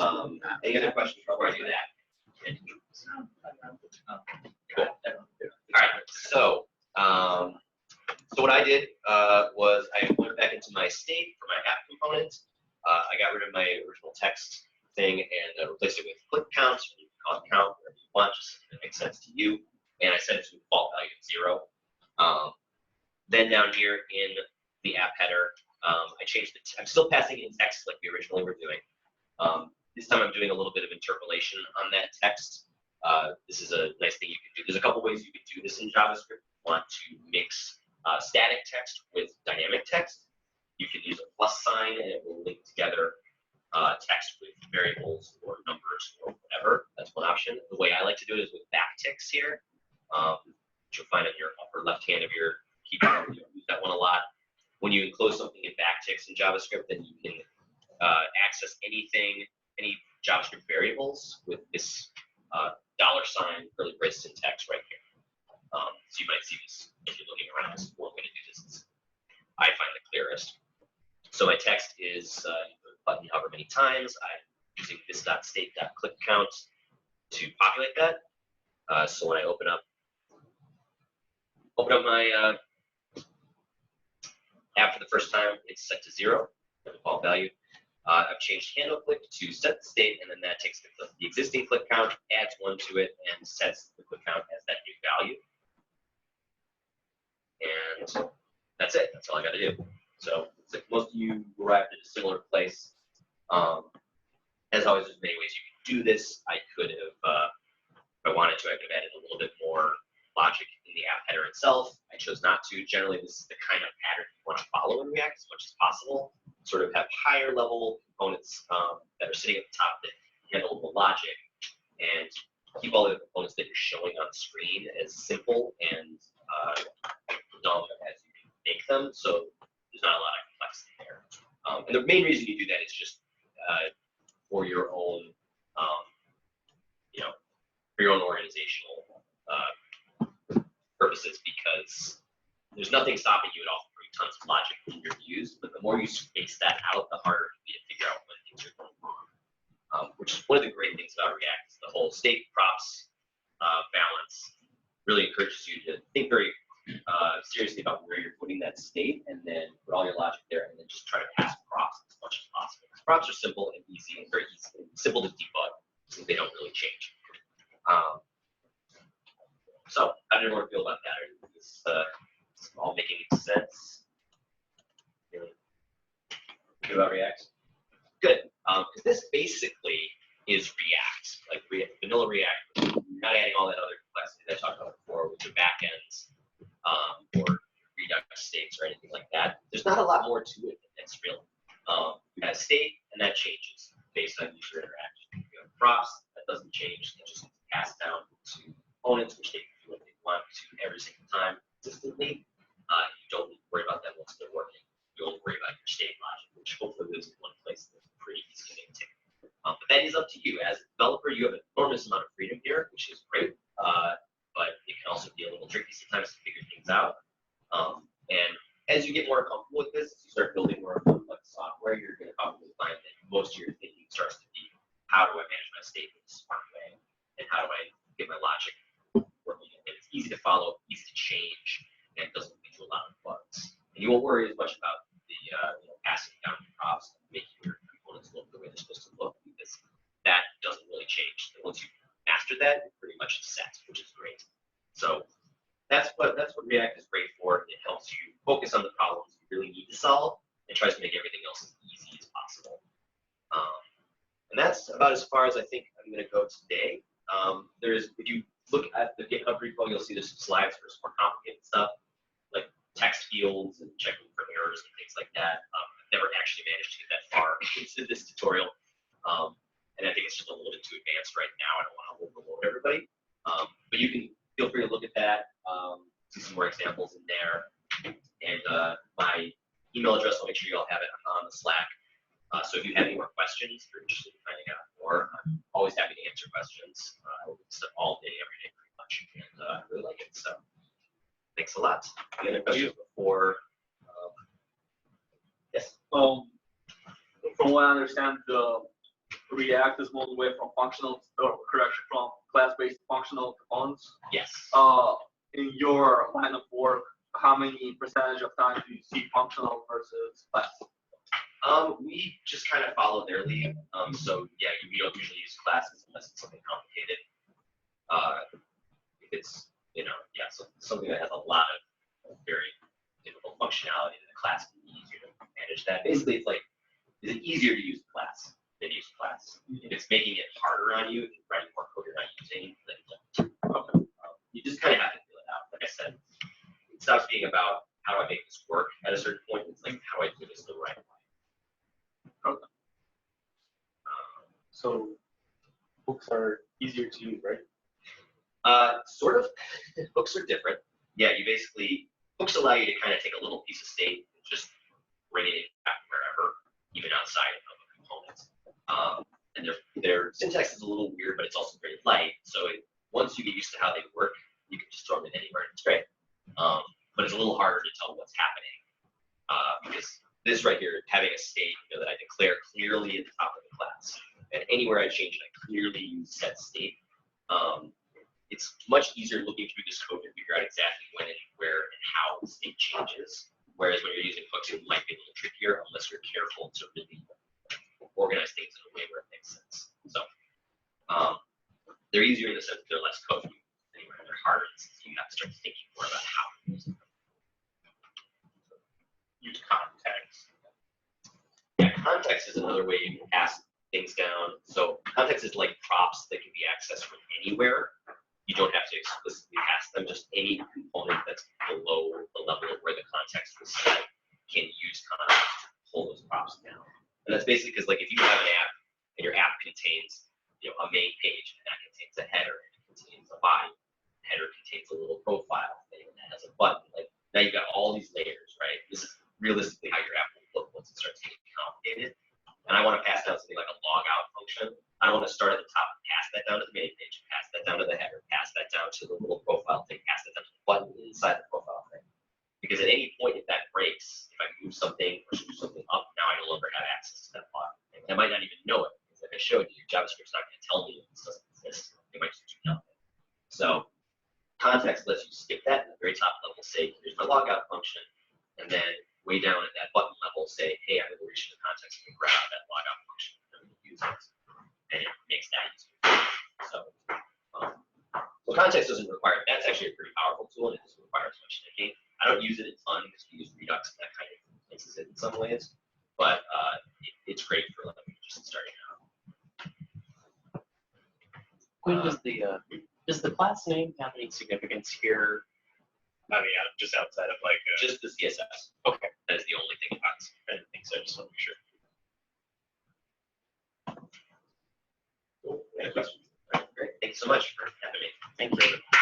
Any other questions before I do that? Cool. All right. So, so what I did was I went back into my state for my app component. I got rid of my original text thing and replaced it with click count. You can call it count, whatever you want, just so it makes sense to you. And I set it to a default value of 0. Then down here in the app header, I changed the. I'm still passing in text like we originally were doing. This time I'm doing a little bit of interpolation on that text. This is a nice thing you can do. There's a couple ways you can do this in JavaScript. If you want to mix static text with dynamic text, you can use a plus sign and it will link together text with variables or numbers or whatever. That's one option. The way I like to do it is with backticks here, which you'll find on your upper left hand of your keyboard. You use that one a lot. When you enclose something in backticks in JavaScript, then you can access anything, any JavaScript variables with this $, curly brace syntax right here. So you might see this if you're looking around. This is one way to do this. I find the clearest. So my text is you put a button however many times. I'm using this.state.clickCount to populate that. So when I open up my app for the first time, it's set to 0, the default value. I've changed handle click to set the state, and then that takes the existing click count, adds 1 to it, and sets the click count as that new value. And that's it. That's all I got to do. So it's like most of you arrived at a similar place. As always, there's many ways you can do this. I could have, if I wanted to, I could have added a little bit more logic in the app header itself. I chose not to. Generally, this is the kind of pattern you want to follow in React as much as possible. Sort of have higher level components that are sitting at the top that handle the logic, and keep all the components that you're showing on the screen as simple and dumb as you can make them. So there's not a lot of complexity there. And the main reason you do that is just for your own, for your own organizational purposes, because there's nothing stopping you at all from putting tons of logic in your views, but the more you space that out, the harder it will be to figure out when things are going wrong. Which is one of the great things about React is the whole state props balance really encourages you to think very seriously about where you're putting that state, and then put all your logic there, and then just try to pass props as much as possible. Props are simple and easy, and very easy, and simple to debug, since they don't really change. So, how did everyone feel about that? Is this all making sense? Good about React? Good. Because this basically is React, like vanilla React. You're not adding all that other complexity that I talked about before with your backends or Redux states or anything like that. There's not a lot more to it than this, really. You have a state, and that changes based on user interaction. You have props, that doesn't change. That just gets passed down to components, which they can do what they want to every single time consistently. You don't need to worry about that once they're working. You only worry about your state logic, which hopefully lives in one place that's pretty easy to maintain. But that is up to you. As a developer, you have an enormous amount of freedom here, which is great. But it can also be a little tricky sometimes to figure things out. And as you get more comfortable with this, you start building more complex software, you're going to probably find that most of your thinking starts to be, how do I manage my state in a smart way? And how do I get my logic working? And it's easy to follow, easy to change, and it doesn't lead to a lot of bugs. And you won't worry as much about the passing down your props and making your components look the way they're supposed to look, because that doesn't really change. And once you master that, you're pretty much set, which is great. So that's what React is great for. It helps you focus on the problems you really need to solve and tries to make everything else as easy as possible. And that's about as far as I think I'm going to go today. If you look at the GitHub repo, you'll see there's some slides for some more complicated stuff, like text fields and checking for errors and things like that. I've never actually managed to get that far into this tutorial. And I think it's just a little bit too advanced right now. I don't want to overload everybody. But you can feel free to look at that, see some more examples in there. And my email address, I'll make sure you all have it on the Slack. So if you have any more questions, if you're interested in finding out more, I'm always happy to answer questions. I will do stuff all day, every day, pretty much. And I really like it. So thanks a lot. Any other questions before? Yes? From what I understand, the React React is moving away from functional, or correction, from class-based functional components. Yes. In your line of work, how many percentage of time do you see functional versus class? We just kind of follow their lead. So yeah, we don't usually use classes unless it's something complicated. If it's, so something that has a lot of very difficult functionality, then the class can be easier to manage that. Basically, it's like, is it easier to use the class than use the class? If it's making it harder on you, writing more code you're not using, then okay. You just kind of have to feel it out. Like I said, it stops being about how do I make this work at a certain point. It's like, how do I do this the right way? Okay. So books are easier to use, right? Sort of. Books are different. Yeah, books allow you to kind of take a little piece of state and just bring it in back wherever, even outside of a component. And their syntax is a little weird, but it's also very light. So once you get used to how they work, you can just throw them in anywhere, and it's great. But it's a little harder to tell what's happening because this right here, having a state that I declare clearly at the top of the class, and anywhere I change it, I clearly use set state. It's much easier looking through this code to figure out exactly when and where and how the state changes. Whereas when you're using hooks, it might be a little trickier unless you're careful to really organize things in a way where it makes sense. So they're easier in the sense that they're less code anywhere. They're harder in the sense that you have to start thinking more about how to use them. Use context. Yeah, context is another way you can pass things down. So context is like props that can be accessed from anywhere. You don't have to explicitly pass them. Just any component that's below the level of where the context was set can use context to pull those props down. And that's basically because, like, if you have an app and your app contains, a main page, and that contains a header, and it contains a body. The header contains a little profile thing, and that has a button. Like, now you've got all these layers, right? This is realistically how your app will look once it starts getting complicated. And I want to pass down something like a log out function. I don't want to start at the top and pass that down to the main page, pass that down to the header, pass that down to the little profile thing, pass that down to the button inside the profile thing. Because at any point, if that breaks, if I move something or screw something up, now I no longer have access to that log. And I might not even know it. Because like I showed you, JavaScript's not going to tell me if this doesn't exist. It might just do nothing. So context lets you skip that at the very top level, say, here's my logout function. And then way down at that button level, say, hey, I'm going to reach the context and grab that logout function and use it. And it makes that easier. So context doesn't require, that's actually a pretty powerful tool, and it doesn't require as much thinking. I don't use it a ton because we use Redux and that kind of fixes it in some ways, but it's great for like just starting out. Quinn, does the class name have any significance here? I mean, just outside of like just the CSS. Okay, that is the only thing about it. I didn't think so. I just want to make sure. Cool. Any questions? All right, great. Thanks so much for having me. Thank you.